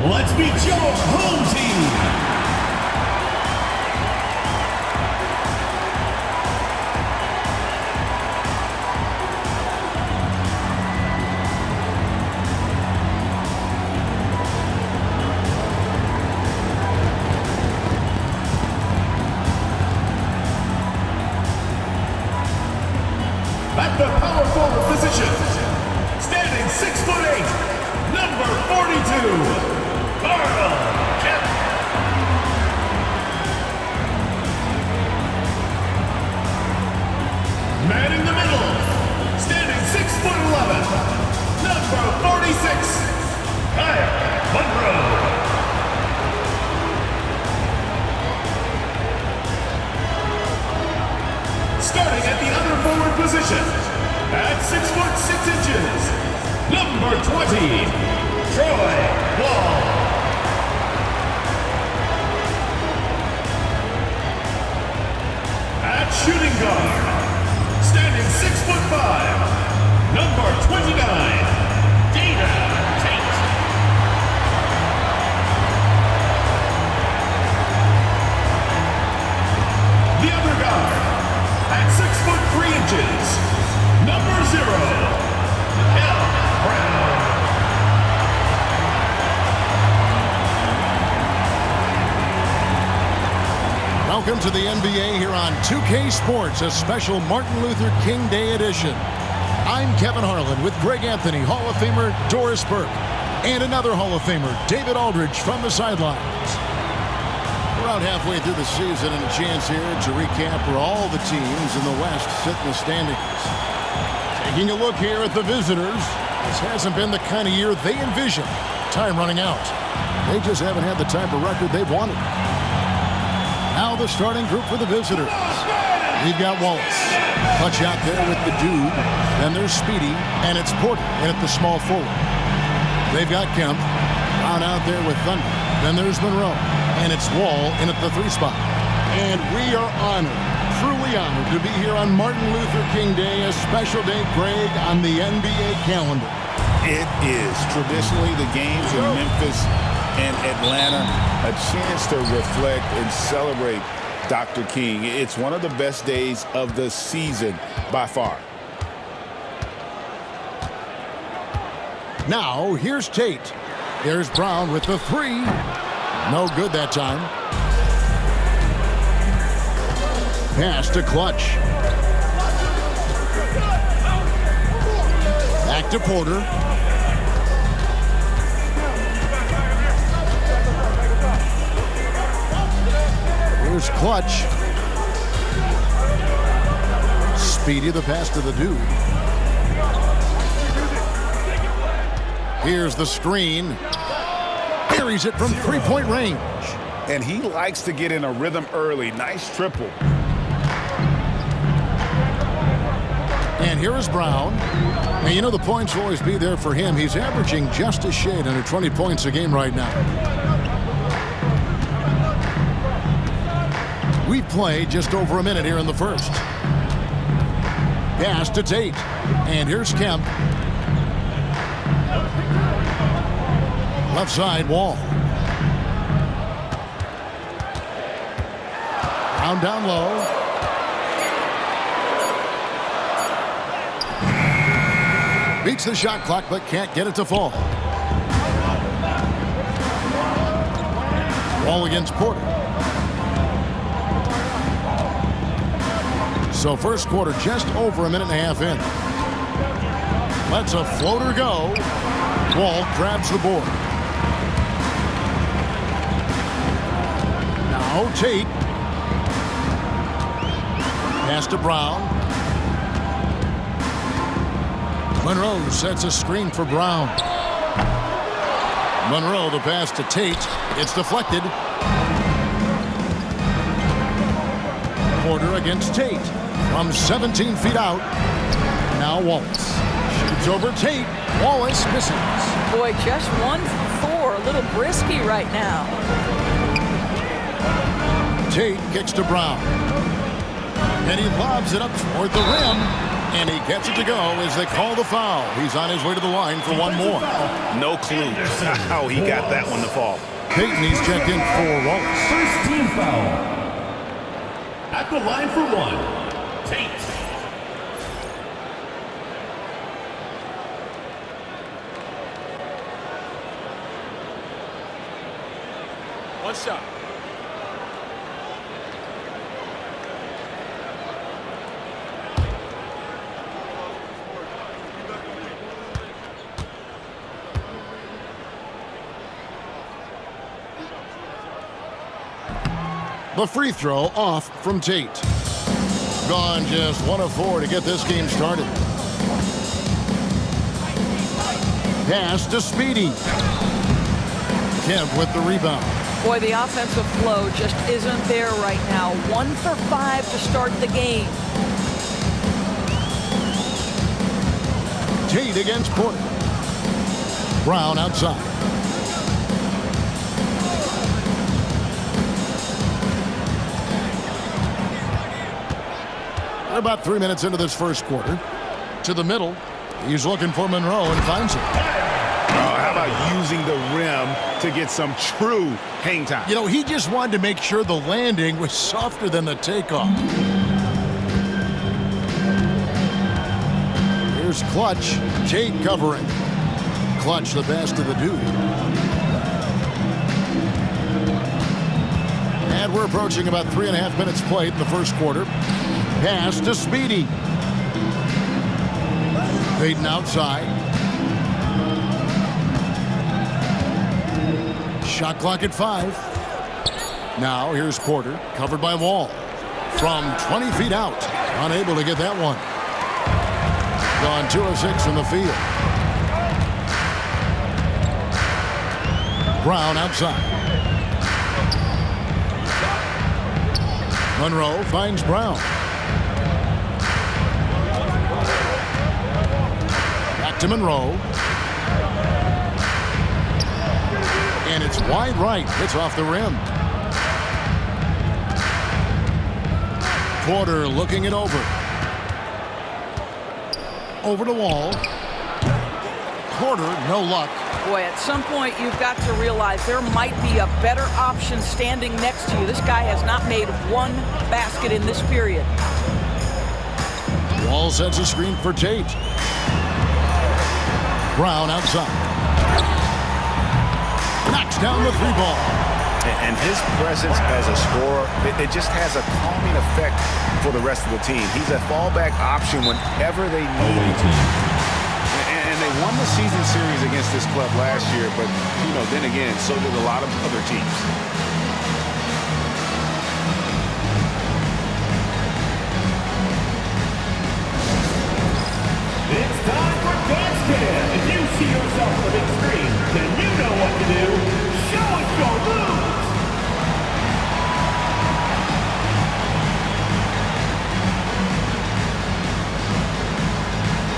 Let's meet your home team. At the power forward position, standing 6'8", number 42, Carl Kemp. Man in the middle, standing 6'11", number 46, Kyle Monroe. Starting at the other forward position, at 6'6", number 20, Troy Wall. At shooting guard, standing 6'5", number 29, Dana Tate. The other guard, at 6'3", number 0, Miguel Brown. Welcome to the NBA here on 2K Sports, a special Martin Luther King Day edition. I'm Kevin Harlan with Greg Anthony, Hall of Famer Doris Burke, and another Hall of Famer, David Aldridge, from the sidelines. We're out halfway through the season and a chance here to recap where all the teams in the West sit in the standings. Taking a look here at the visitors, this hasn't been the kind of year they envisioned. Time running out. They just haven't had the type of record they've wanted. Now the starting group for the visitors. We've got Wallace. Clutch out there with the dude. Then there's Speedy, and it's Porter in at the small forward. They've got Kemp. Brown out there with Thunder. Then there's Monroe, and it's Wall in at the 3 spot. And we are honored, truly honored, to be here on Martin Luther King Day, a special day, Greg, on the NBA calendar. It is traditionally the games in Memphis and Atlanta, a chance to reflect and celebrate Dr. King. It's one of the best days of the season by far. Now, here's Tate. There's Brown with the 3. No good that time. Pass to Clutch. Back to Porter. Here's Clutch. Speedy the pass to the dude. Here's the screen. Buries it from 3-point range. And he likes to get in a rhythm early. Nice triple. And here is Brown. And you know the points will always be there for him. He's averaging just a shade under 20 points a game right now. We play just over a minute here in the first. Pass to Tate. And here's Kemp. Left side, Wall. Brown down low. Beats the shot clock, but can't get it to fall. Wall against Porter. So first quarter just over a minute and a half in. Lets a floater go. Wall grabs the board. Now Tate. Pass to Brown. Monroe sets a screen for Brown. Monroe the pass to Tate. It's deflected. Porter against Tate. From 17 feet out. Now Wallace. Shoots over Tate. Wallace misses. Boy, just 1 for 4. A little brisky right now. Tate kicks to Brown. And he lobs it up toward the rim. And he gets it to go as they call the foul. He's on his way to the line for one more. No clue how he got that one to fall. Peyton, he's checked in for Wallace. First team foul. At the line for one, Tate. One shot. The free throw off from Tate. Gone just 1 of 4 to get this game started. Pass to Speedy. Kemp with the rebound. Boy, the offensive flow just isn't there right now. 1 for 5 to start the game. Tate against Porter. Brown outside. We're about 3 minutes into this first quarter. To the middle. He's looking for Monroe and finds it. How about using the rim to get some true hang time? You know, he just wanted to make sure the landing was softer than the takeoff. Here's Clutch. Tate covering. Clutch the best of the dude. And we're approaching about 3.5 minutes played in the first quarter. Pass to Speedy. Peyton outside. Shot clock at 5. Now here's Porter, covered by Wall. From 20 feet out, unable to get that one. Gone 2 of 6 from the field. Brown outside. Monroe finds Brown. Back to Monroe. And it's wide right. It's off the rim. Porter looking it over. Over to Wall. Porter, no luck. Boy, at some point you've got to realize there might be a better option standing next to you. This guy has not made one basket in this period. Wall sets a screen for Tate. Brown outside. Knocks down the 3 ball. And his presence as a scorer, it just has a calming effect for the rest of the team. He's a fallback option whenever they need him. And they won the season series against this club last year, but, you know, then again, so did a lot of other teams. It's time for Dance Cam. If you see yourself on the big screen, then you know what to do. Show us your moves.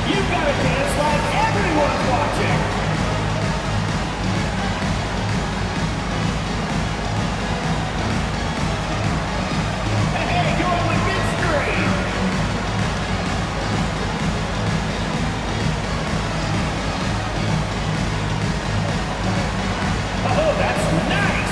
You gotta dance like everyone's watching. Hey, you're on the big screen. Oh, that's nice!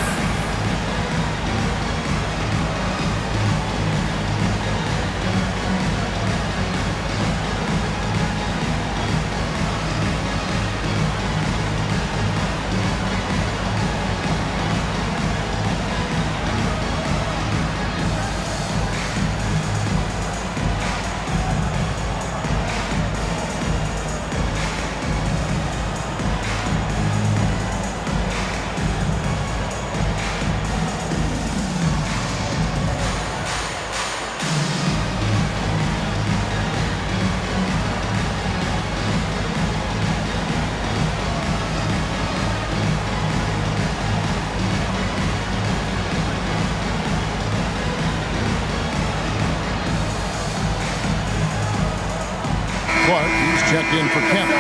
Clark, he's checked in for Kemp.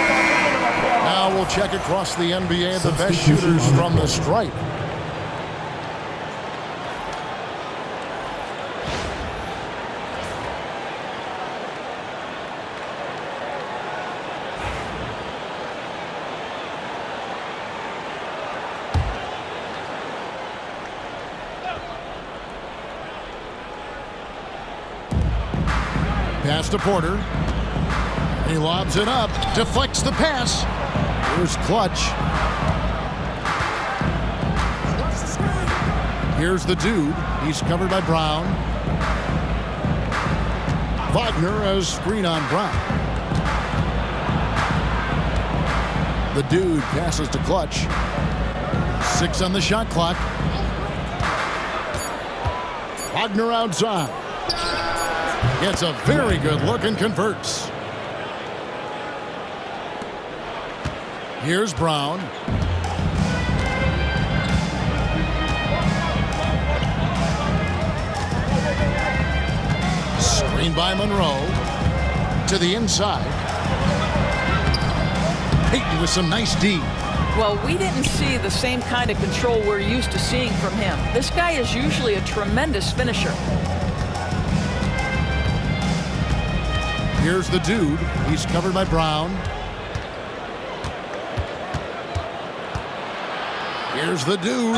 Now we'll check across the NBA the best shooters from the stripe. Pass to Porter. He lobs it up. Deflects the pass. Here's Clutch. Here's the dude. He's covered by Brown. Wagner as screen on Brown. The dude passes to Clutch. 6 on the shot clock. Wagner outside. Gets a very good look and converts. Here's Brown. Screen by Monroe. To the inside. Payton with some nice D. Well, we didn't see the same kind of control we're used to seeing from him. This guy is usually a tremendous finisher. Here's the dude. He's covered by Brown. Here's the dude.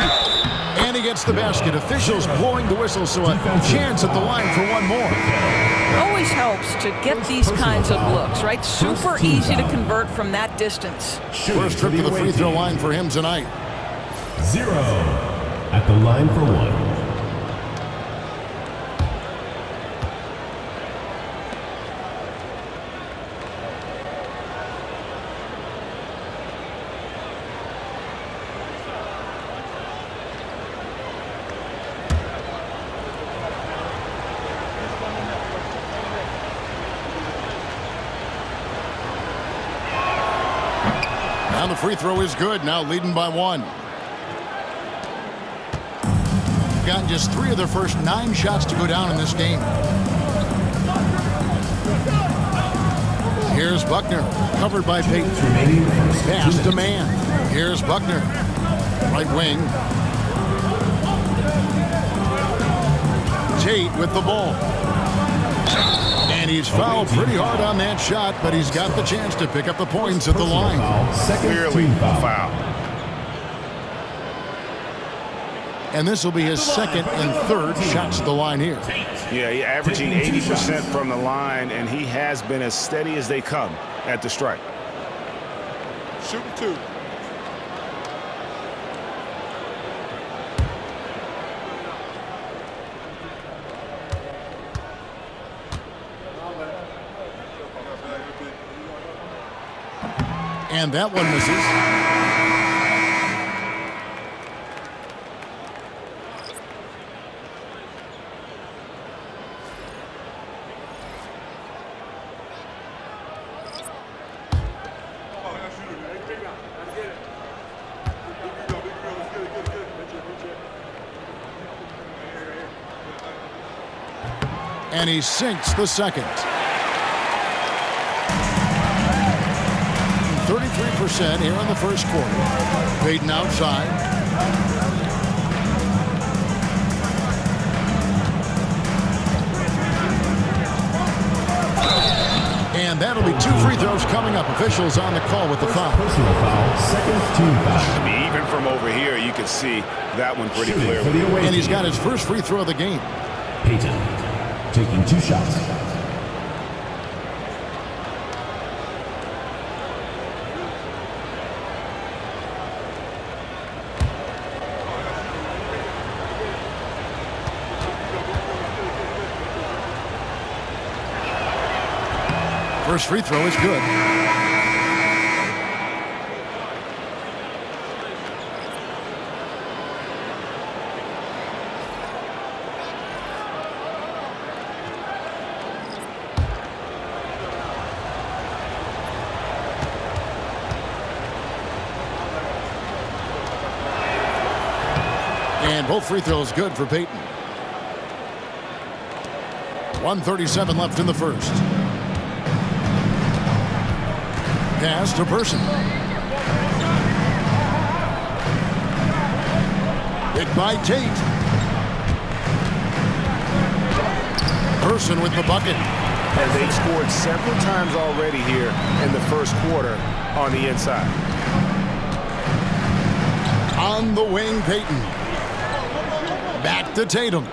And he gets the basket. Officials blowing the whistle, so a chance at the line for one more. It always helps to get these kinds of looks, right? Super easy to convert from that distance. First trip to the free throw line for him tonight. 0 at the line for 1. Now the free throw is good, now leading by 1. Gotten just 3 of their first 9 shots to go down in this game. Here's Buckner, covered by Payton. Pass to man. Here's Buckner, right wing. Tate with the ball. And he's fouled pretty hard on that shot, but he's got the chance to pick up the points at the line. Clearly a foul. And this will be his second and third shots at the line here. Yeah, he's averaging 80% from the line, and he has been as steady as they come at the strike. Shooting 2. And that one misses. And he sinks the second. 33% here in the first quarter. Payton outside. And that'll be 2 free throws coming up. Officials on the call with the foul. Personal foul, second team foul. I mean, even from over here, you can see that one pretty clearly. And he's got his first free throw of the game. Payton taking 2 shots. First free throw is good. And both free throws good for Payton. 1:37 left in the first. Pass to Person. Hit by Tate. Person with the bucket. And they've scored several times already here in the first quarter on the inside. On the wing, Payton. Back to Tatum.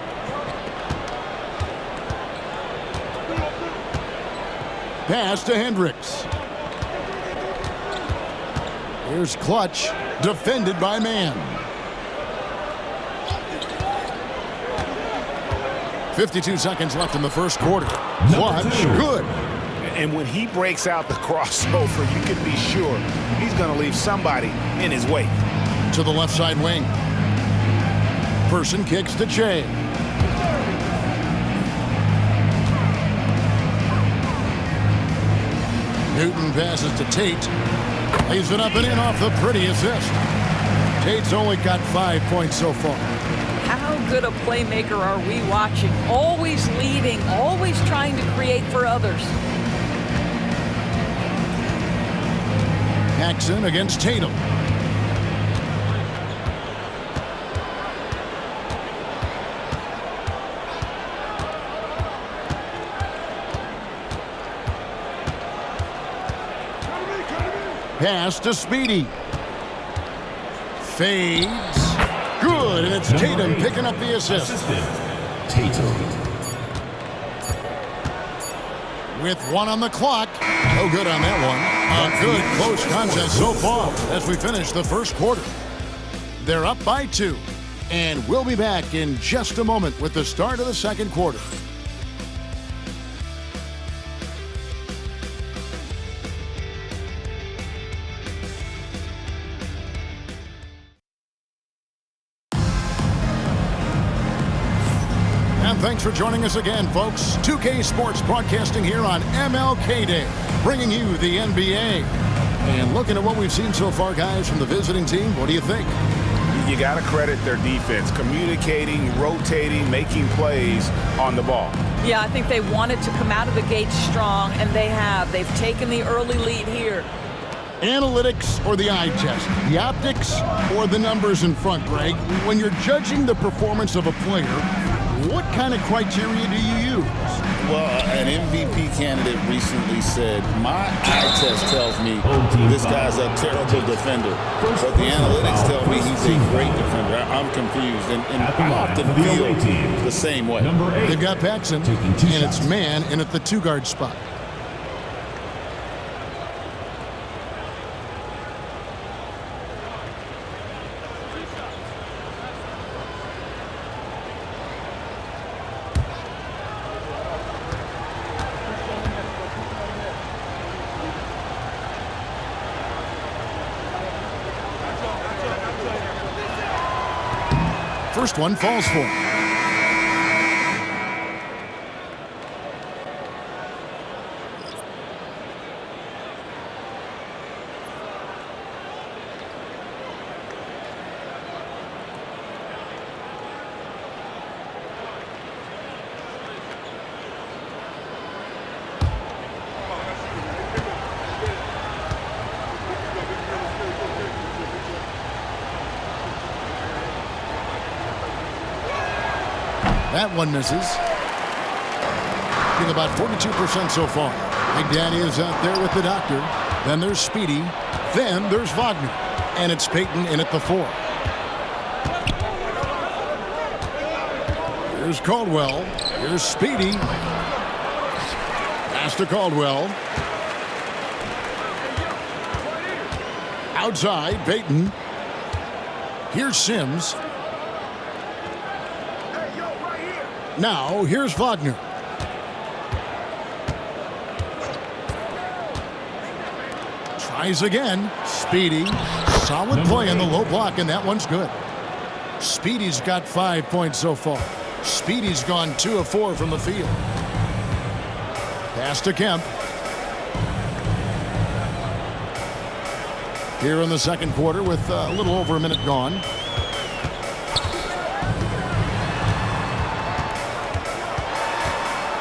Pass to Hendricks. Here's Clutch, defended by Mann. 52 seconds left in the first quarter. Clutch, good. And when he breaks out the crossover, you can be sure he's going to leave somebody in his way. To the left side wing. Person kicks to Che. Newton passes to Tate. Lays it up and in off the pretty assist. Tate's only got 5 points so far. How good a playmaker are we watching? Always leading, always trying to create for others. Paxson against Tatum. Pass to Speedy. Fades. Good, and it's Tatum picking up the assist. Tatum. With 1 on the clock. No good on that one. A good close contest so far as we finish the first quarter. They're up by 2. And we'll be back in just a moment with the start of the second quarter. Thanks for joining us again, folks. 2K Sports broadcasting here on MLK Day, bringing you the NBA. And looking at what we've seen so far, guys, from the visiting team, what do you think? You got to credit their defense, communicating, rotating, making plays on the ball. Yeah, I think they wanted to come out of the gate strong, and they have. They've taken the early lead here. Analytics or the eye test? The optics or the numbers in front, Greg? When you're judging the performance of a player, what kind of criteria do you use? Well, an MVP candidate recently said, my eye test tells me this guy's a terrible defender, but the analytics tell me he's a great defender. I'm confused, and I often feel the same way. They've got Paxson, and it's Mann in at the 2-guard spot. First one falls for him. That one misses. Getting about 42% so far. Big Daddy is out there with the doctor. Then there's Speedy. Then there's Wagner. And it's Payton in at the 4. Here's Caldwell. Here's Speedy. Pass to Caldwell. Outside, Payton. Here's Sims. Now, here's Wagner. Tries again. Speedy. Solid play in the low block, and that one's good. Speedy's got 5 points so far. Speedy's gone 2 of 4 from the field. Pass to Kemp. Here in the second quarter with a little over a minute gone.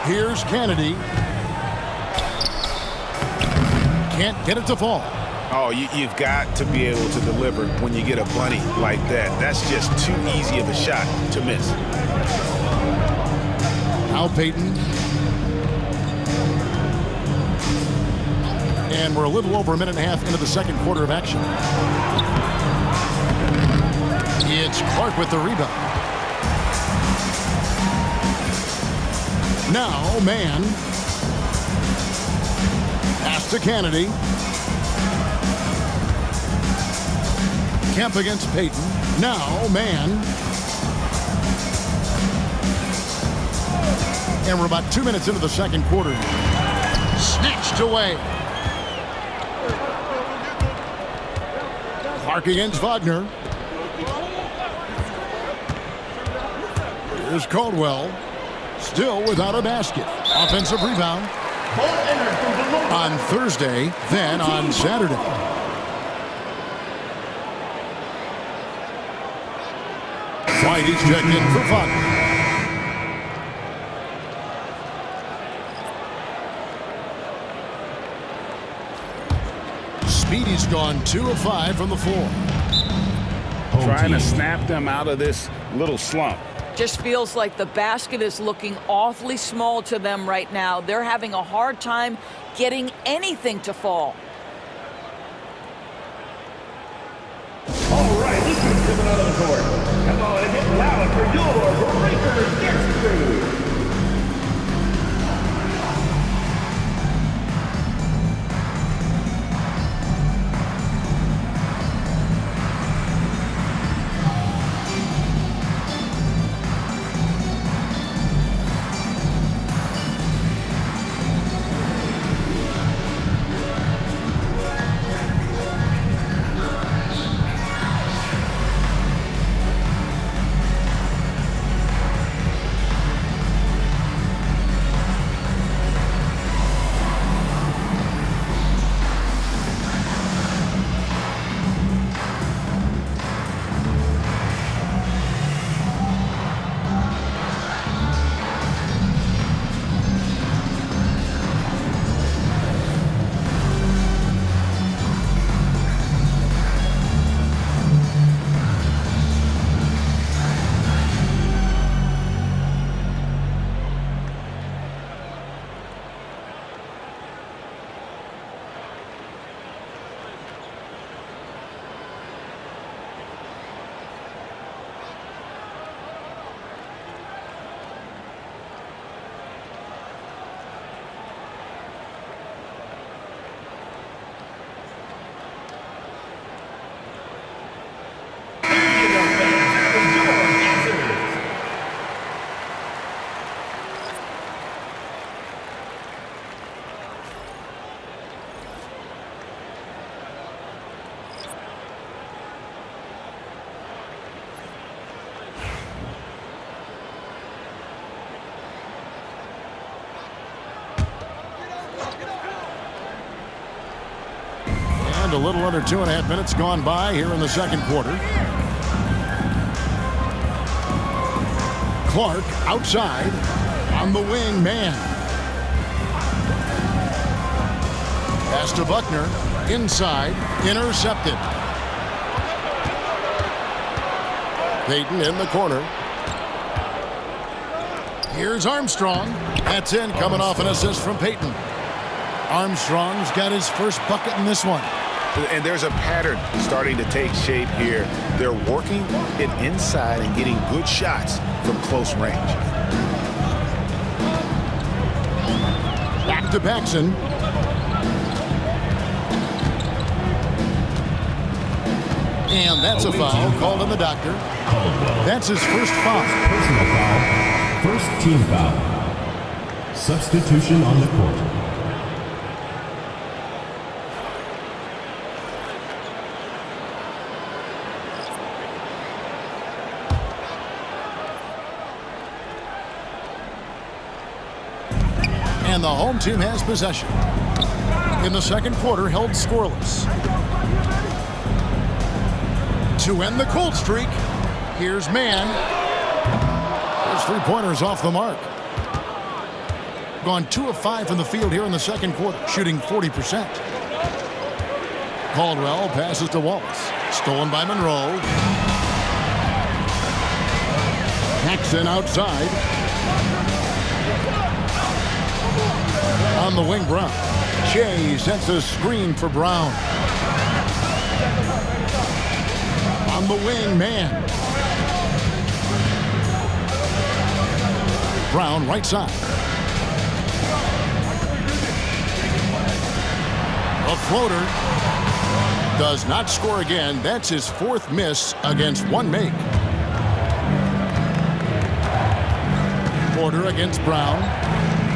Here's Kennedy. Can't get it to fall. Oh, you've got to be able to deliver when you get a bunny like that. That's just too easy of a shot to miss. Al Payton. And we're a little over a minute and a half into the second quarter of action. It's Clark with the rebound. Now, Mann. Pass to Kennedy. Kemp against Payton. Now, man. And we're about 2 minutes into the second quarter. Snatched away. Clark against Wagner. Here's Caldwell. Still without a basket. Offensive rebound. On Thursday, then on Saturday. Whitey's checked in for Wagner. Speedy's gone 2 of 5 from the floor. Trying to snap them out of this little slump. Just feels like the basket is looking awfully small to them right now. They're having a hard time getting anything to fall. All right, this is coming out of the court. Come on and get loud for your Breakers Guest Crew. And a little under 2.5 minutes gone by here in the second quarter. Clark outside on the wing, man. Pass to Buckner, inside, intercepted. Payton in the corner. Here's Armstrong. That's in, coming off an assist from Payton. Armstrong's got his first bucket in this one. And there's a pattern starting to take shape here. They're working it inside and getting good shots from close range. Back to Paxson. And that's a foul called on the doctor. That's his first foul. Personal foul. First team foul. Substitution on the court. And the home team has possession. In the second quarter, held scoreless. To end the cold streak, here's Mann. His three-pointers off the mark. Gone 2 of 5 from the field here in the second quarter, shooting 40%. Caldwell passes to Wallace. Stolen by Monroe. Paxson outside. On the wing, Brown. Shea sets a screen for Brown. On the wing, man. Brown right side. floater. Does not score again. That's his 4th miss against 1 make. Porter against Brown.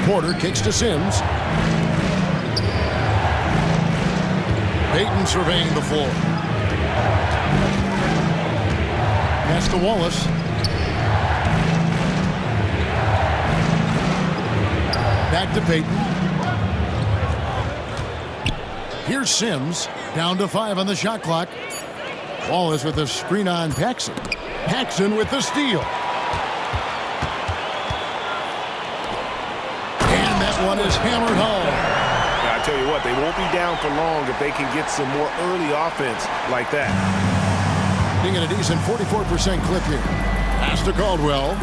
Porter kicks to Sims. Payton surveying the floor. Pass to Wallace. Back to Payton. Here's Sims. Down to 5 on the shot clock. Wallace with a screen on Paxson. Paxson with the steal. And that one is hammered home. I tell you what, they won't be down for long if they can get some more early offense like that. Being at a decent 44% clip here. Pass to Caldwell.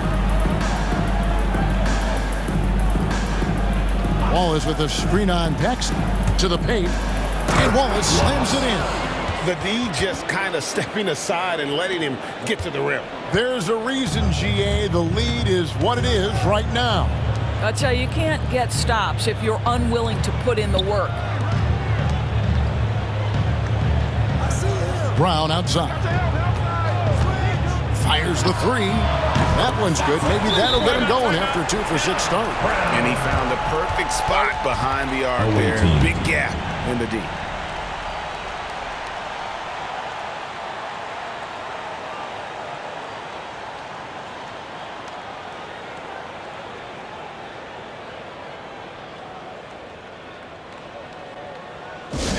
Wallace with a screen on Paxson. To the paint. And Wallace slams it in. The D just kind of stepping aside and letting him get to the rim. There's a reason, GA, the lead is what it is right now. I tell you, you can't get stops if you're unwilling to put in the work. Brown outside. Fires the 3. That one's good. Maybe that'll get him going after a 2 for 6 start. And he found the perfect spot behind the arc there. Big gap in the D.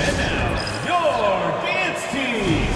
And now, your dance team.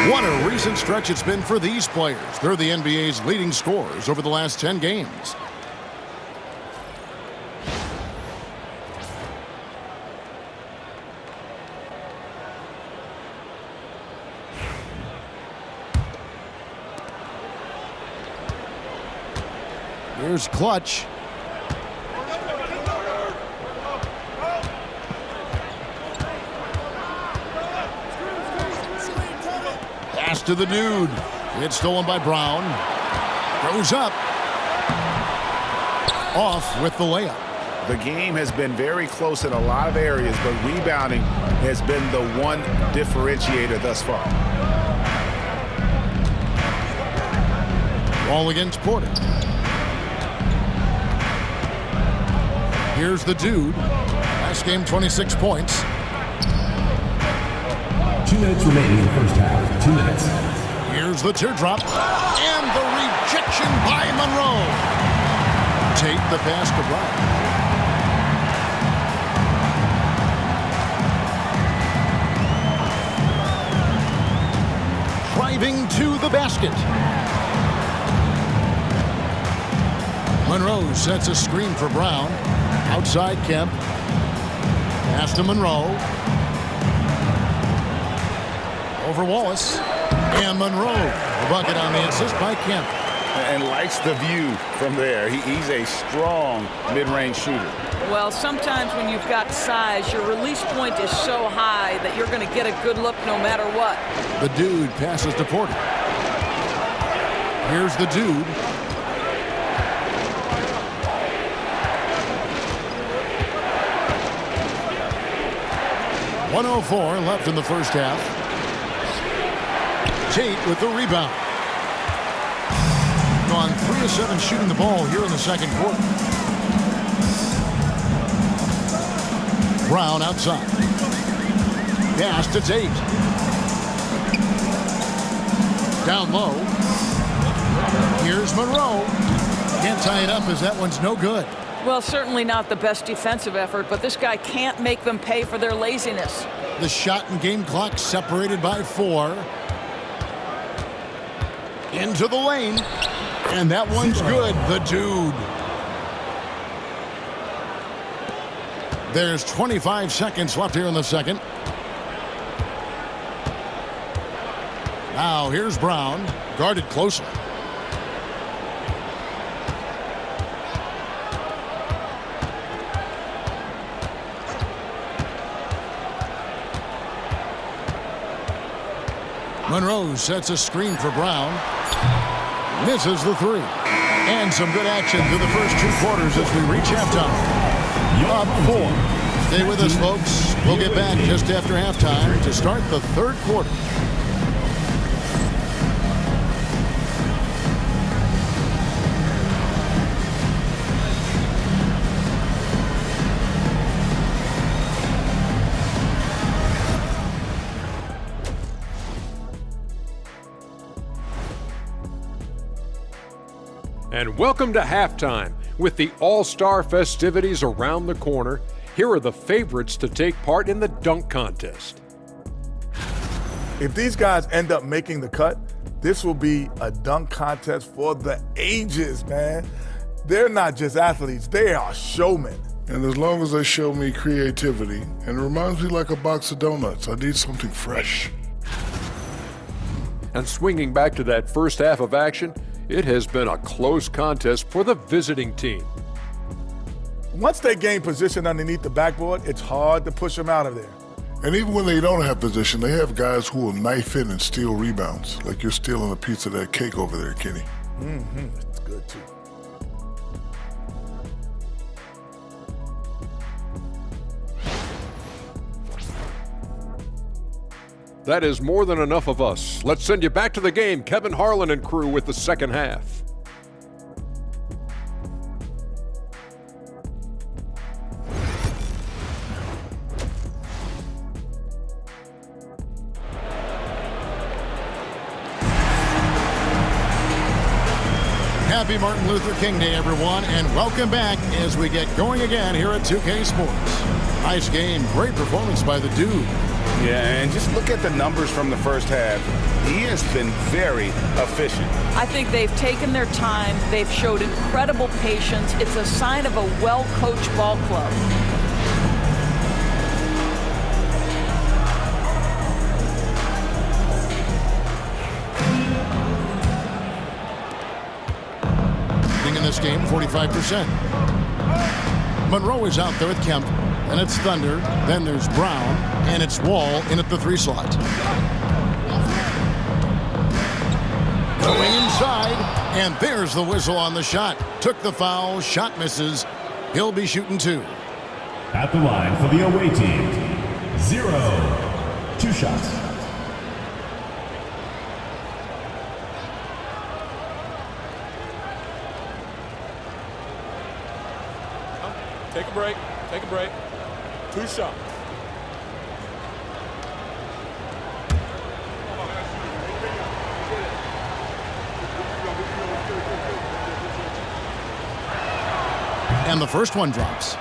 What a recent stretch it's been for these players. They're the NBA's leading scorers over the last 10 games. Here's Clutch. Pass to the dude. It's stolen by Brown. Goes up. Off with the layup. The game has been very close in a lot of areas, but rebounding has been the one differentiator thus far. Ball against Porter. Here's the dude. Last game, 26 points. 2 minutes remaining in the first half. 2 minutes. Here's the teardrop. And the rejection by Monroe. Tate the pass to Brown. Driving to the basket. Monroe sets a screen for Brown. Outside Kemp. Pass to Monroe. Over Wallace. And Monroe. The bucket on the assist by Kemp. And likes the view from there. He's a strong mid-range shooter. Well, sometimes when you've got size, your release point is so high that you're going to get a good look no matter what. The Dude passes to Porter. Here's the Dude. .104 left in the first half. Tate with the rebound. Gone 3 of 7 shooting the ball here in the second quarter. Brown outside. Pass to Tate. Down low. Here's Monroe. Can't tie it up as that one's no good. Well, certainly not the best defensive effort, but this guy can't make them pay for their laziness. The shot and game clock separated by 4. Into the lane. And that one's good. The Dude. There's 25 seconds left here in the second. Now here's Brown. Guarded closer. Monroe sets a screen for Brown. Misses the 3. And some good action through the first 2 quarters as we reach halftime. Up 4. Stay with us, folks. We'll get back just after halftime to start the third quarter. And welcome to halftime. With the All-Star festivities around the corner, here are the favorites to take part in the dunk contest. If these guys end up making the cut, this will be a dunk contest for the ages, man. They're not just athletes, they are showmen. And as long as they show me creativity, and it reminds me like a box of donuts, I need something fresh. And swinging back to that first half of action, it has been a close contest for the visiting team. Once they gain position underneath the backboard, it's hard to push them out of there. And even when they don't have position, they have guys who will knife in and steal rebounds, like you're stealing a piece of that cake over there, Kenny. It's good, too. That is more than enough of us. Let's send you back to the game. Kevin Harlan and crew with the second half. Happy Martin Luther King Day, everyone, and welcome back as we get going again here at 2K Sports. Nice game, great performance by the Dude. Yeah, and just look at the numbers from the first half. He has been very efficient. I think they've taken their time. They've showed incredible patience. It's a sign of a well-coached ball club. In this game, 45%. Monroe is out there with Kemp, and it's Thunder. Then there's Brown, and it's Wall in at the 3 slot. Going inside, and there's the whistle on the shot. Took the foul, shot misses. He'll be shooting 2. At the line for the away team, 0. 2 shots. Take a break. Take a break. 2 shots. And the first one drops.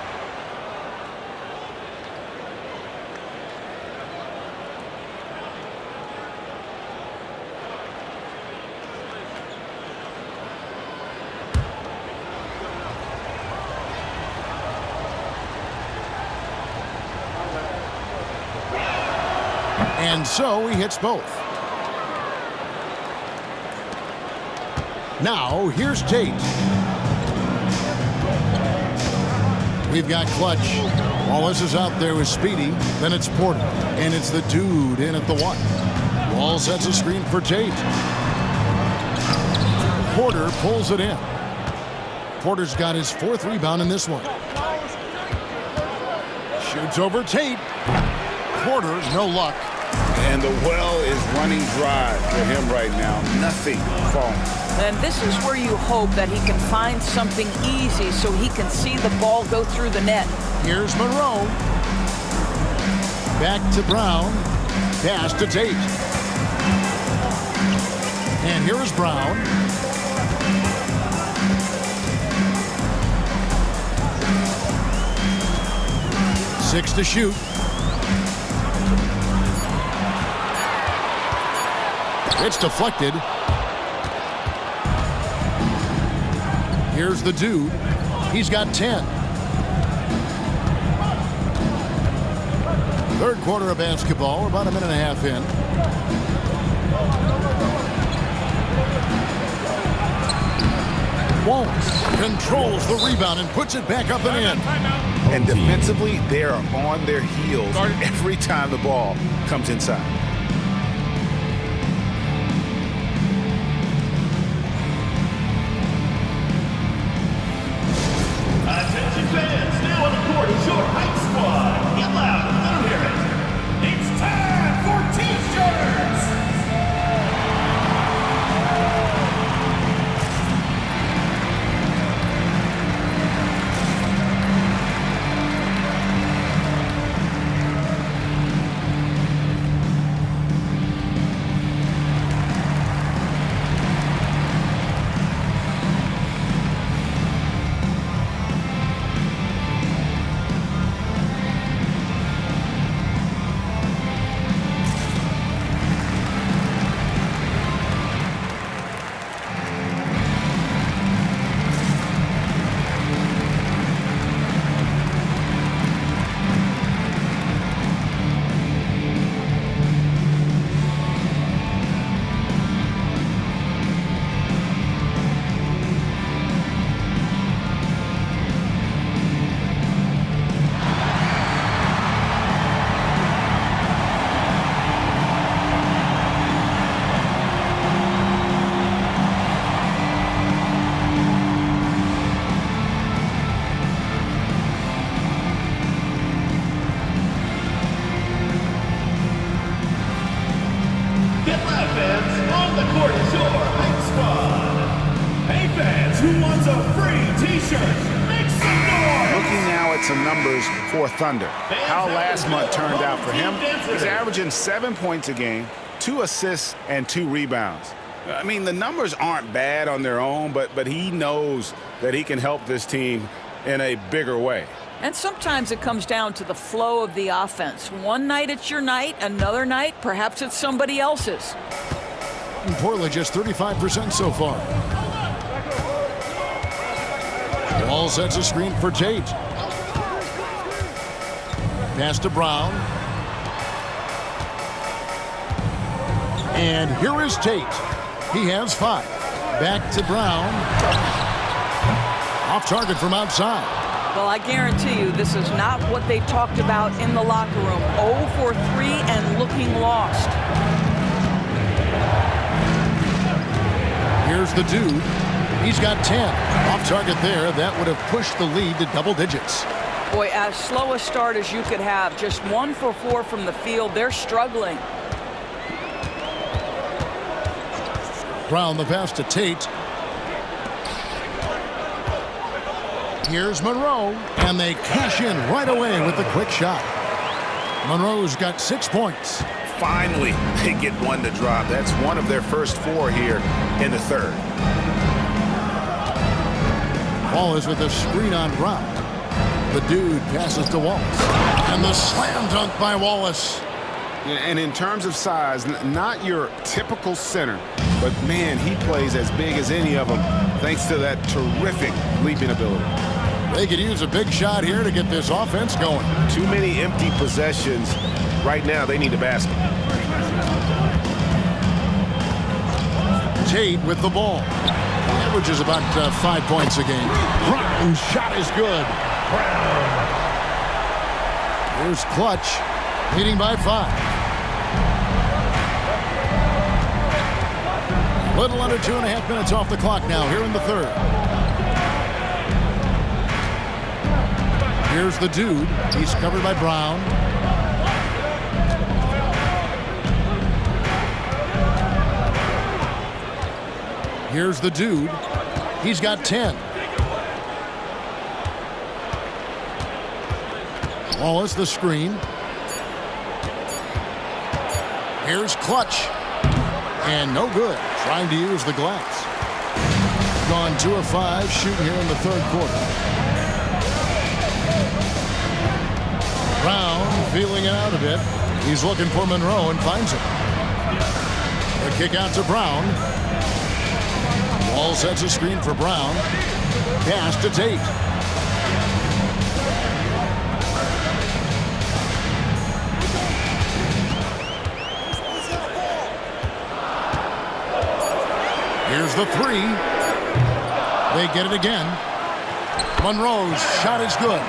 And so he hits both. Now here's Tate. We've got Clutch. Wallace is out there with Speedy. Then it's Porter. And it's the dude in at the 1. Wall sets a screen for Tate. Porter pulls it in. Porter's got his 4th rebound in this one. Shoots over Tate. Porter, no luck. And the well is running dry for him right now. Nothing falling. And this is where you hope that he can find something easy so he can see the ball go through the net. Here's Monroe. Back to Brown. Pass to Tate. And here is Brown. Six to shoot. It's deflected. Here's the dude. He's got 10. Third quarter of basketball. We're about a minute and a half in. Wallace controls the rebound and puts it back up and in. And defensively, they are on their heels every time the ball comes inside. Attention fans, now on the court is your hype squad. Get loud, let them hear it. It's time for T-shirts. Some numbers for Thunder. How last month turned out for him. He's averaging 7 points a game, 2 assists, and 2 rebounds. I mean, the numbers aren't bad on their own, but he knows that he can help this team in a bigger way. And sometimes it comes down to the flow of the offense. One night it's your night, another night perhaps it's somebody else's. And Portland just 35% so far. Wall sets a screen for Tate. Pass to Brown. And here is Tate. He has 5. Back to Brown. Off target from outside. Well, I guarantee you this is not what they talked about in the locker room. 0 for 3 and looking lost. Here's the dude. He's got 10. Off target there. That would have pushed the lead to double digits. Boy, as slow a start as you could have. Just 1 for 4 from the field. They're struggling. Brown the pass to Tate. Here's Monroe. And they cash in right away with the quick shot. Monroe's got 6 points. Finally, they get one to drop. That's one of their first 4 here in the third. Wallace with a screen on Brown. The dude passes to Wallace. And the slam dunk by Wallace. And in terms of size, not your typical center, but man, he plays as big as any of them thanks to that terrific leaping ability. They could use a big shot here to get this offense going. Too many empty possessions. Right now, they need a basket. Tate with the ball. Averages about 5 points a game. Brown's shot is good. Here's Clutch, leading by 5. Little under 2.5 minutes off the clock now here in the third. Here's the dude. He's covered by Brown. Here's the dude. He's got 10. Wallace the screen. Here's Clutch. And no good. Trying to use the glass. Gone 2 of 5 shooting here in the third quarter. Brown feeling it out a bit. He's looking for Monroe and finds him. The kick out to Brown. Wall sets a screen for Brown. Pass to Tate. Here's the 3. They get it again. Monroe's shot is good.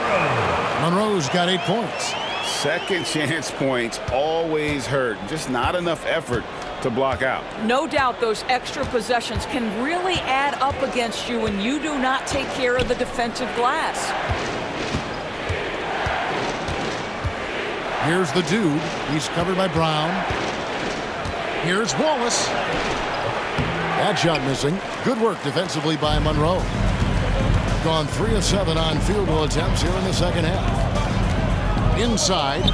Monroe's got 8 points. Second chance points always hurt. Just not enough effort to block out. No doubt those extra possessions can really add up against you when you do not take care of the defensive glass. Here's the dude. He's covered by Brown. Here's Wallace. That shot missing. Good work defensively by Monroe. Gone 3 of 7 on field goal attempts here in the second half. Inside.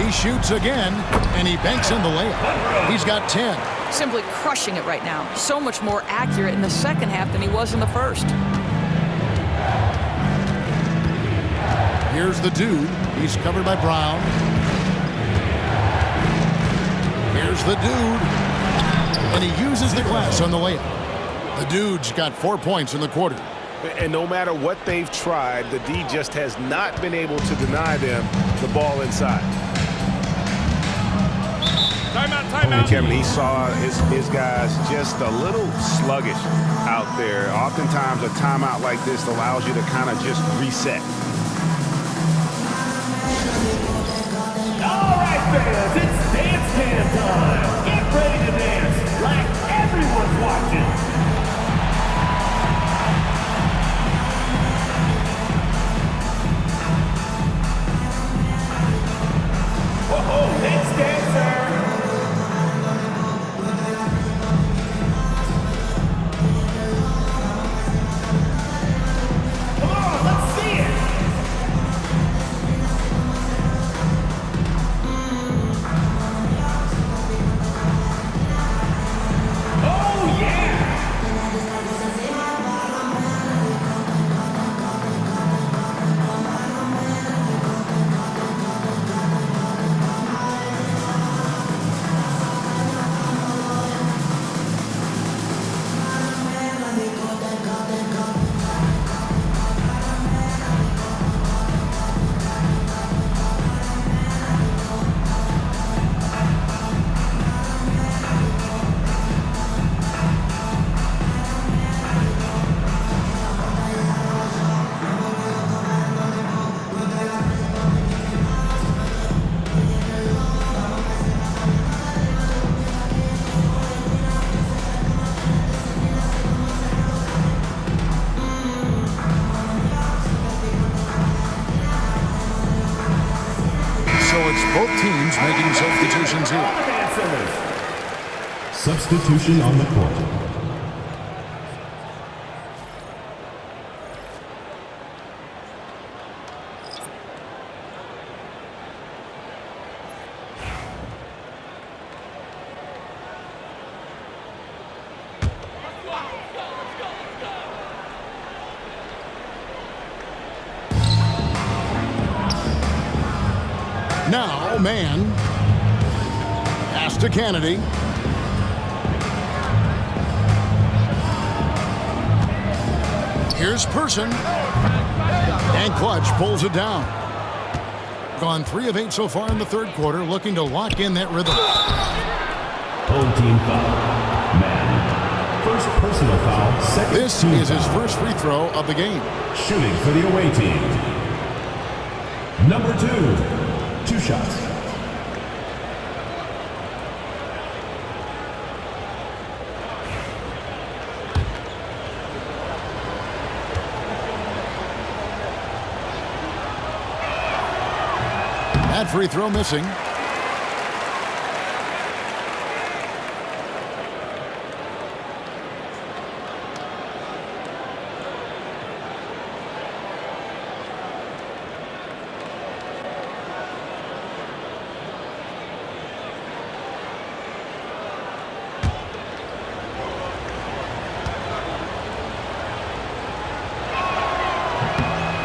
He shoots again, and he banks in the layup. He's got 10. Simply crushing it right now. So much more accurate in the second half than he was in the first. Here's the dude. He's covered by Brown. Here's the dude. And he uses the glass on the layup. The dude's got 4 points in the quarter. And no matter what they've tried, the D just has not been able to deny them the ball inside. Timeout. Kevin, he saw his guys just a little sluggish out there. Oftentimes, a timeout like this allows you to kind of just reset. All right, fans, it's dance can time. Get ready to dance like everyone's watching. Whoa, dance dancer. Come on, let's see it. Oh, yeah. Both teams making substitutions here. Substitution on the court. Now, man. Pass to Kennedy. Here's Person. And Clutch pulls it down. Gone 3 of 8 so far in the third quarter, looking to lock in that rhythm. Home team foul. Man. First personal foul, second This team is his foul. first free throw of the game. Shooting for the away team. Number 2. 2 shots. That free throw missing.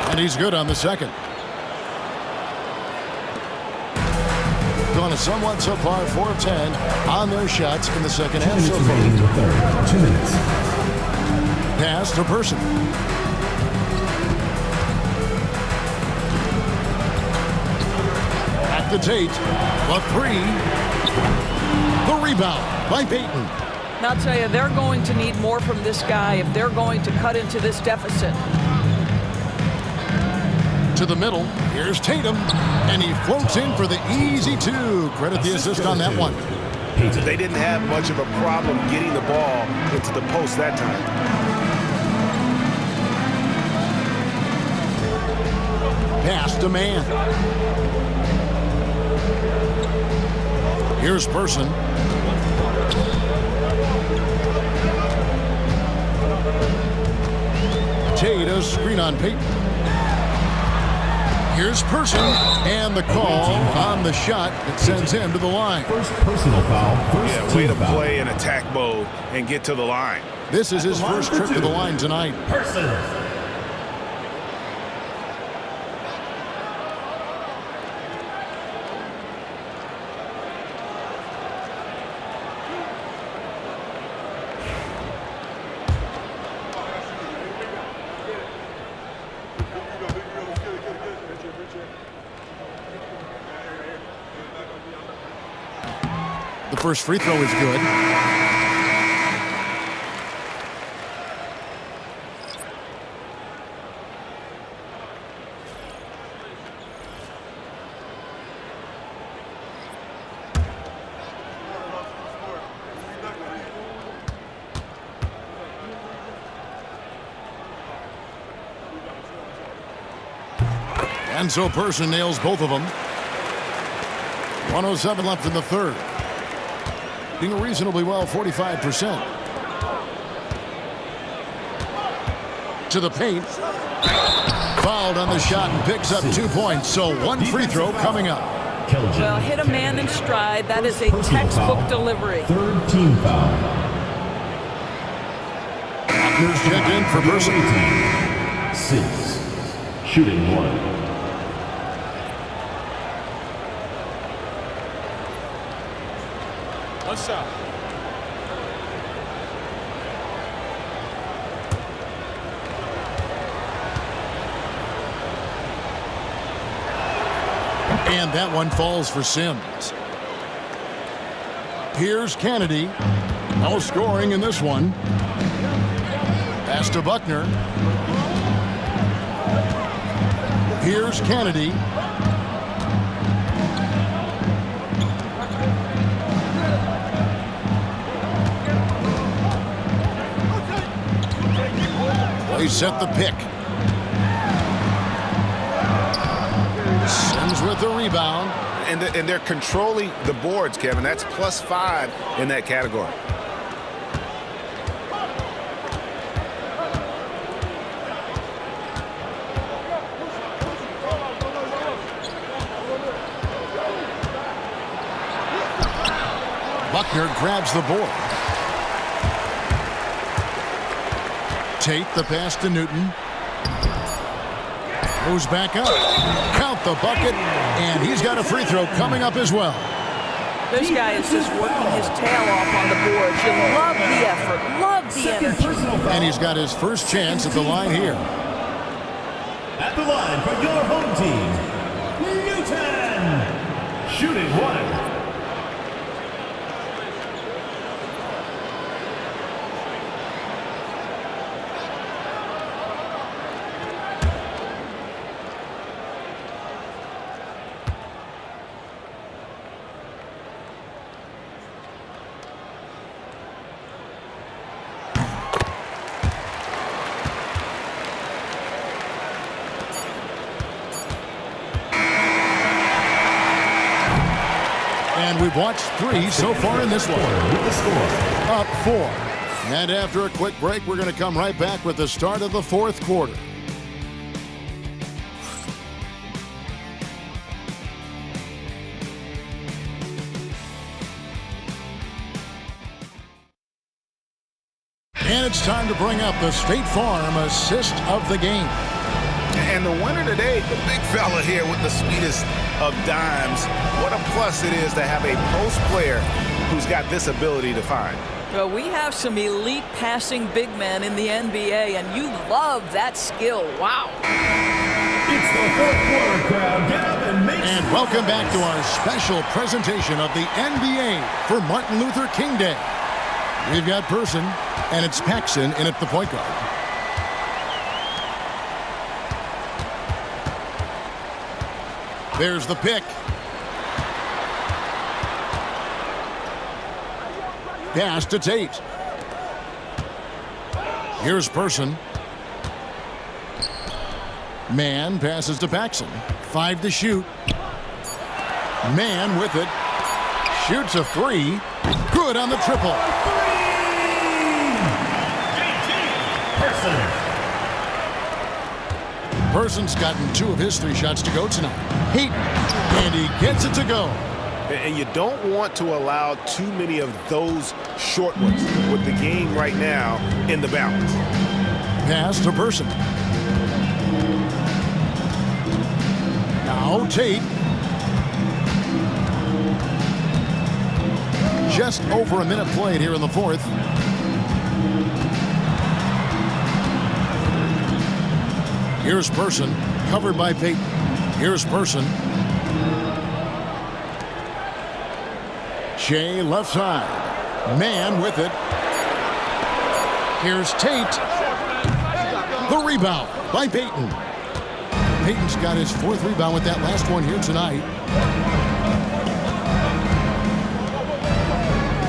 And he's good on the second. Gone a somewhat subpar 4 of 10 on their shots in the second half so far. Remaining in the third. 2 minutes. Pass to Person. Back to Tate. The 3. The rebound by Payton. And I'll tell you, they're going to need more from this guy if they're going to cut into this deficit. To the middle. Here's Tatum. And he floats in for the easy 2. Credit the assist on that one. They didn't have much of a problem getting the ball into the post that time. Pass to Man. Here's Person. Tate, a screen on Payton. Here's Person, and the call on the shot that sends him to the line. First personal foul. First Yeah, team way to foul. play in attack mode and get to the line. This is his first trip to the line tonight. Person. The first free throw is good. And so Person nails both of them. 107 left in the third. Doing reasonably well, 45%. To the paint. Fouled on the shot and picks up 2 points. So 1 free throw coming up. Well, hit a man in stride. That is a textbook delivery. Third team foul. Here's checked in for Person. 6. Shooting 1. One shot. And that one falls for Sims. Here's Kennedy. No scoring in this one. Pass to Buckner. Here's Kennedy. They set the pick. Sims with the rebound. And they're controlling the boards, Kevin. That's +5 in that category. Buckner grabs the board. Tate, the pass to Newton. Goes back up. Count the bucket, and he's got a free throw coming up as well. This guy is just working his tail off on the boards. You love the effort, love the energy. And he's got his first chance at the line here. At the line for your home team, Newton. Shooting 1. And we've watched 3 so far in this one. With the score. Up 4. And after a quick break, we're going to come right back with the start of the 4th quarter. And it's time to bring up the State Farm assist of the game. And the winner today, the big fella here with the sweetest of dimes. What a plus it is to have a post player who's got this ability to find. Well, we have some elite passing big men in the NBA, and you love that skill. Wow. It's the 4th quarter, crowd. Get up and make And welcome back to our special presentation of the NBA for Martin Luther King Day. We've got Person, and it's Paxson in at the point guard. There's the pick. Pass to Tate. Here's Person. Man passes to Paxson. 5 to shoot. Man with it. Shoots a 3. Good on the triple. Person's gotten 2 of his 3 shots to go tonight. Hayton, and he gets it to go. And you don't want to allow too many of those short ones with the game right now in the balance. Pass to Person. Now Tate. Just over a minute played here in the 4th. Here's Person, covered by Payton. Here's Person. Shea left side. Man with it. Here's Tate. The rebound by Payton. Payton's got his 4th rebound with that last one here tonight.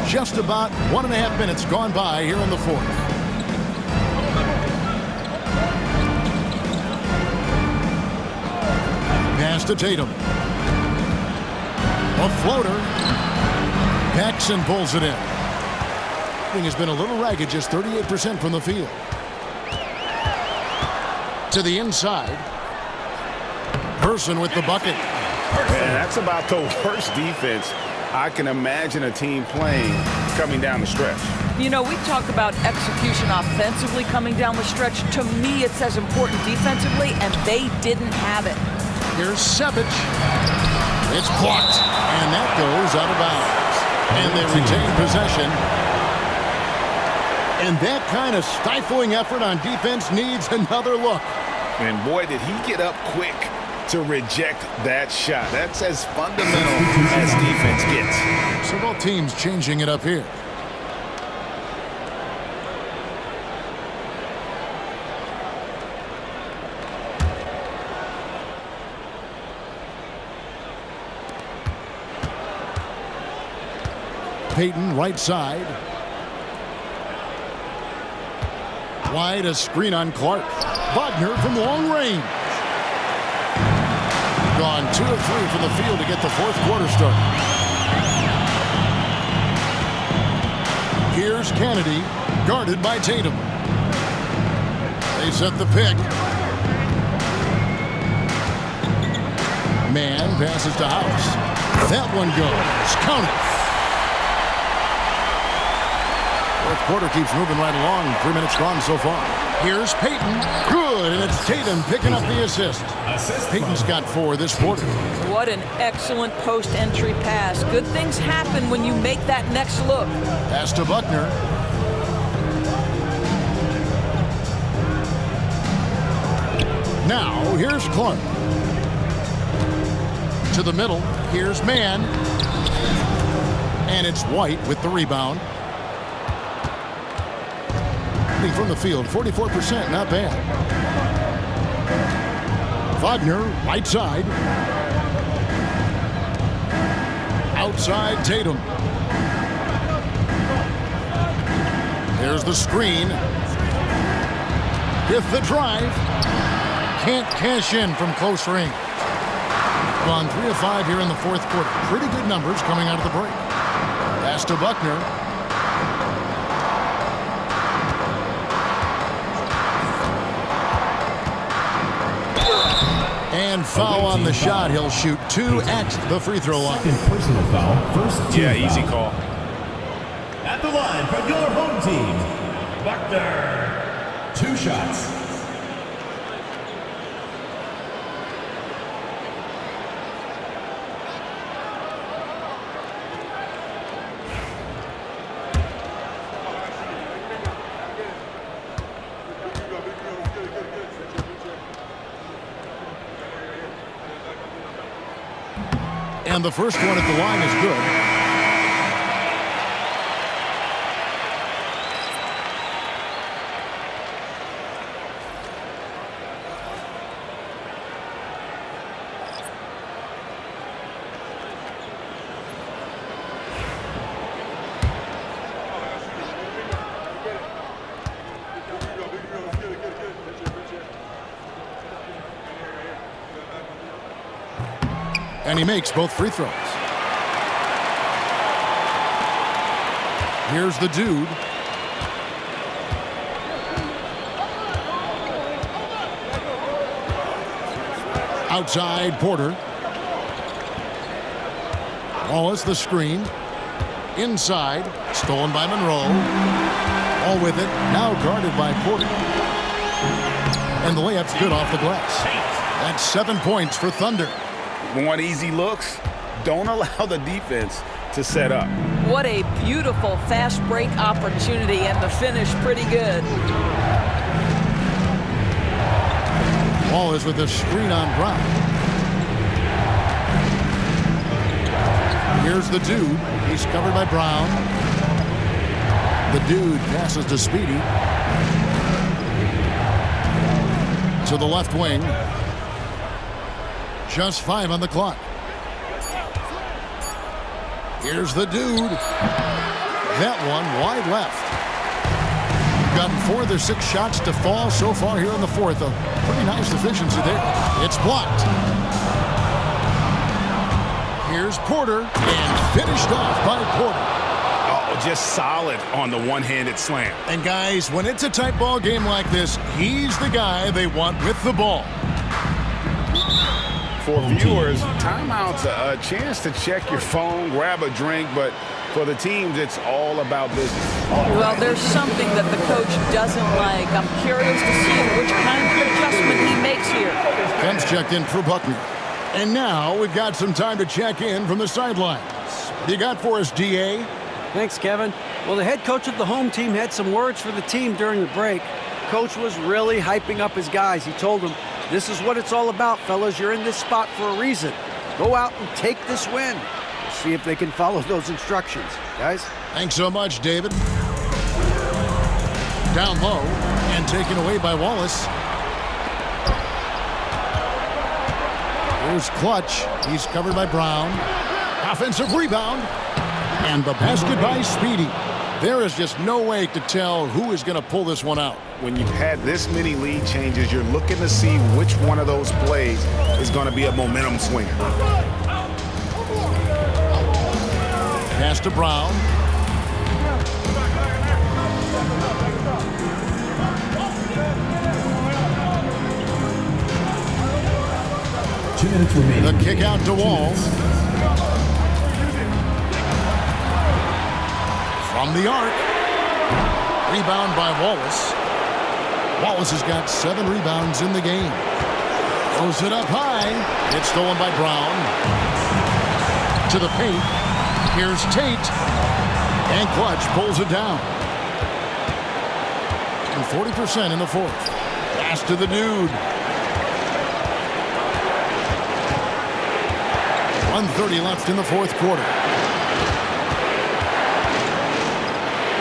Just about 1.5 minutes gone by here in the 4th. Pass to Tatum. A floater. Paxson pulls it in. Thing has been a little ragged, just 38% from the field. To the inside. Person with the bucket. And that's about the worst defense I can imagine a team playing coming down the stretch. You know, we talk about execution offensively coming down the stretch. To me, it's as important defensively, and they didn't have it. Here's Sevic. It's blocked, and that goes out of bounds. And they retain possession. And that kind of stifling effort on defense needs another look. And boy, did he get up quick to reject that shot. That's as fundamental as defense gets. So both teams changing it up here. Payton right side. Wide, a screen on Clark. Wagner from long range. Gone 2 of 3 from the field to get the 4th quarter started. Here's Kennedy, guarded by Tatum. They set the pick. Man passes to House. That one goes. Count it. 4th quarter keeps moving right along. 3 minutes gone so far. Here's Payton. Good, and it's Tatum picking up the assist. Payton's got 4 this quarter. What an excellent post-entry pass. Good things happen when you make that next look. Pass to Buckner. Now, here's Clark. To the middle. Here's Man. And it's White with the rebound. From the field, 44%, not bad. Wagner, right side. Outside Tatum. There's the screen. With the drive. Can't cash in from close range. Gone 3 of 5 here in the fourth quarter. Pretty good numbers coming out of the break. Pass to Buckner. And foul on the shot. He'll shoot 2 at the free throw line. Second personal foul, first team Yeah, foul. easy call. At the line for your home team, Buckner. 2 shots. And the first one at the line is good. And he makes both free throws. Here's the dude. Outside, Porter. Wallace, the screen. Inside, stolen by Monroe. All with it, now guarded by Porter. And the layup's good off the glass. That's 7 points for Thunder. Want easy looks? Don't allow the defense to set up. What a beautiful fast break opportunity, and the finish pretty good. Wallace with a screen on Brown. Here's the dude. He's covered by Brown. The dude passes to Speedy. To the left wing. Just 5 on the clock. Here's the dude. That one wide left. Gotten 4 of their 6 shots to fall so far here in the fourth. A pretty nice efficiency there. It's blocked. Here's Porter, and finished off by Porter. Oh, just solid on the one-handed slam. And guys, when it's a tight ball game like this, he's the guy they want with the ball. For viewers, timeout's a chance to check your phone, grab a drink, but for the teams, it's all about business. Well, there's something that the coach doesn't like. I'm curious to see which kind of adjustment he makes here. Kemp's checked in for Buckner. And now we've got some time to check in from the sidelines. What you got for us, DA? Thanks, Kevin. Well, the head coach of the home team had some words for the team during the break. Coach was really hyping up his guys. He told them, "This is what it's all about, fellas. You're in this spot for a reason. Go out and take this win." We'll see if they can follow those instructions. Guys? Thanks so much, David. Down low and taken away by Wallace. Here's Clutch. He's covered by Brown. Offensive rebound. And the basket by Speedy. There is just no way to tell who is going to pull this one out. When you've had this many lead changes, you're looking to see which one of those plays is going to be a momentum swinger. Pass to Brown. Two minutes remaining. The kick out to Wall. From the arc. Rebound by Wallace. Wallace has got 7 rebounds in the game. Throws it up high. It's stolen by Brown. To the paint. Here's Tate. And Clutch pulls it down. And 40% in the fourth. Pass to the dude. 1:30 left in the fourth quarter.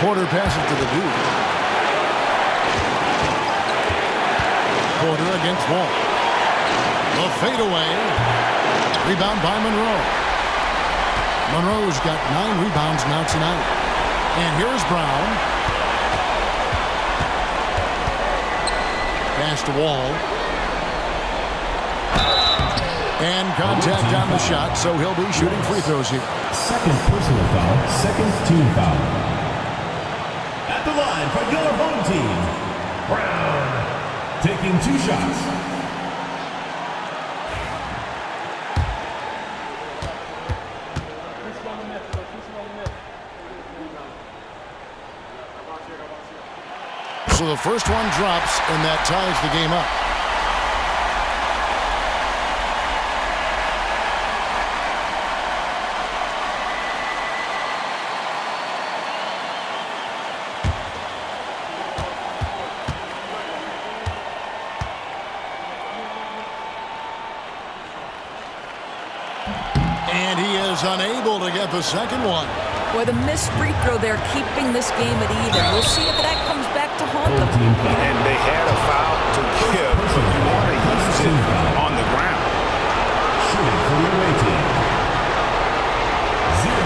Porter passes to the dude. Porter against Wall. The fadeaway. Rebound by Monroe. Monroe's got 9 rebounds now tonight. And here's Brown. Pass to Wall. And contact on the shot, so he'll be shooting free throws here. Second personal foul, second team foul. At the line for your home team, Brown, taking 2 shots. So the first one drops, and that ties the game up. And he is unable to get the second one. Boy, the missed free throw there keeping this game at even. We'll see if that comes back to haunt them. And they had a foul to give, but you want to use it on the ground. Shooting for the away team. 0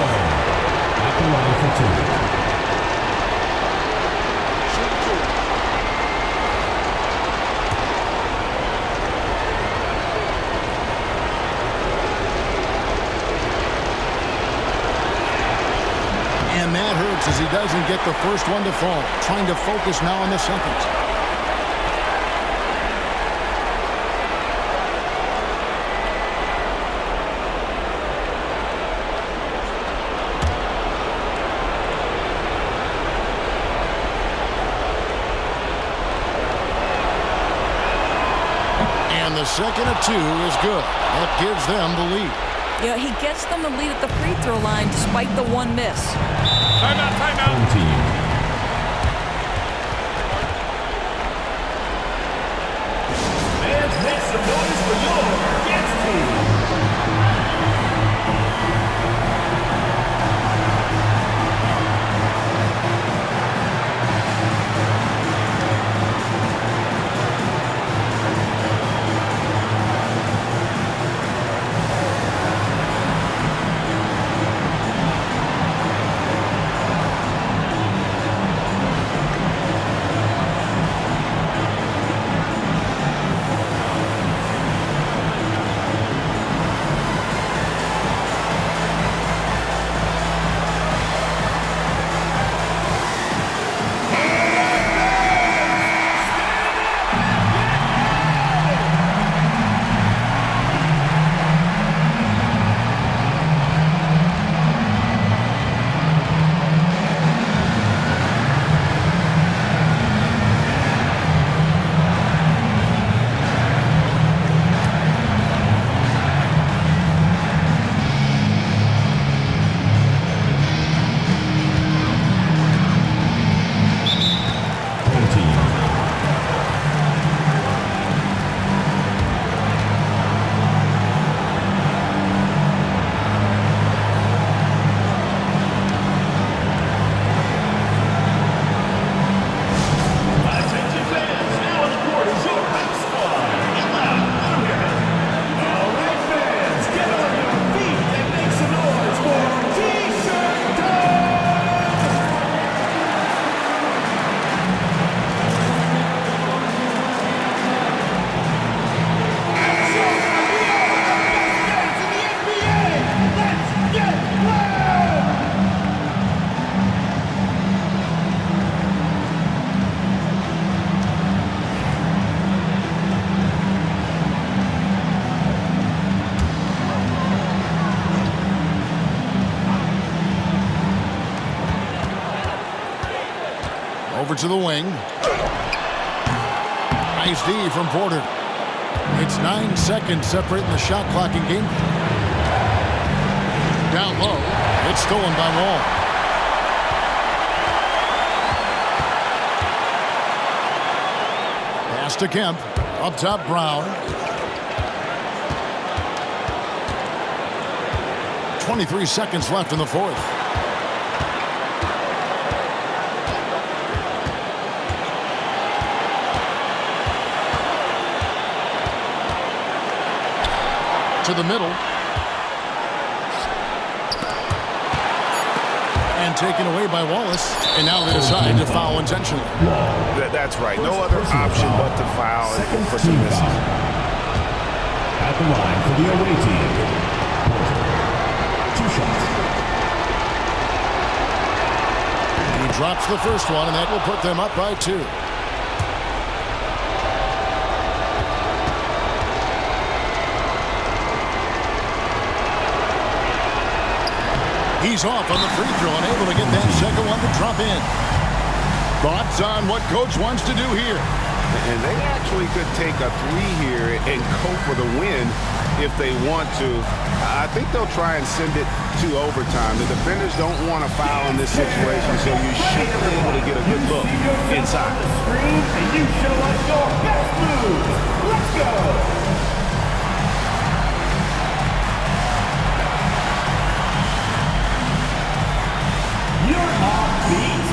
at the line for 2. And that hurts as he doesn't get the first one to fall. Trying to focus now on the second. And the second of 2 is good. That gives them the lead. Yeah, he gets them the lead at the free throw line despite the one miss. Timeout, timeout. Home team. Fans, make some noise for your Jets team. Over to the wing. Nice D from Porter. It's 9 seconds separating the shot clock in game. Down low. It's stolen by Wall. Pass to Kemp. Up top, Brown. 23 seconds left in the fourth. To the middle. And taken away by Wallace. And now they decide to foul intentionally. That's right. No other option but to foul and for some misses. At at the line for the away team. Porter, 2 shots. He drops the first one, and that will put them up by 2. He's off on the free throw and able to get that second one to drop in. Thoughts on what Coach wants to do here? And they actually could take a 3 here and go for the win if they want to. I think they'll try and send it to overtime. The defenders don't want to foul in this situation, so you should be able to get a good look inside. And you show us your best moves. Let's go. You're offbeat.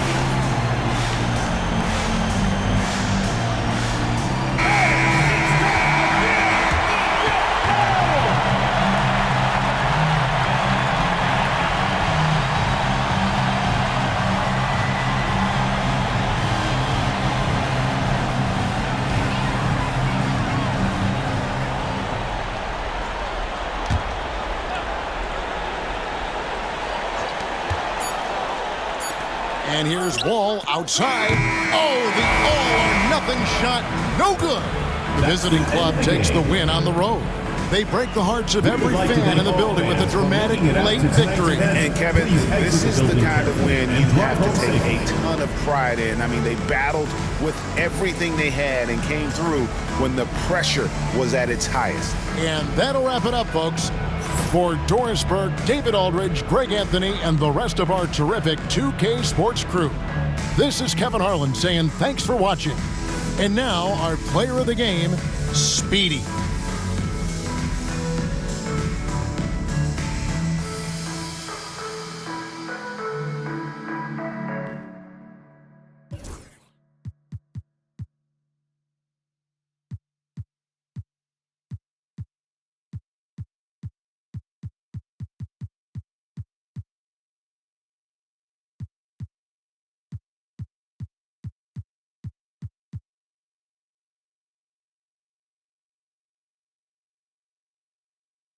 And here's Wall outside. Oh, the all-or-nothing shot. No good. The visiting club takes the win on the road. They break the hearts of every fan in the building with a dramatic late victory. And Kevin, this is the kind of win you have to take a ton of pride in. I mean, they battled with everything they had and came through when the pressure was at its highest. And that'll wrap it up, folks. For Doris Burke, David Aldridge, Greg Anthony, and the rest of our terrific 2K Sports crew, this is Kevin Harlan saying thanks for watching. And now, our player of the game, Speedy.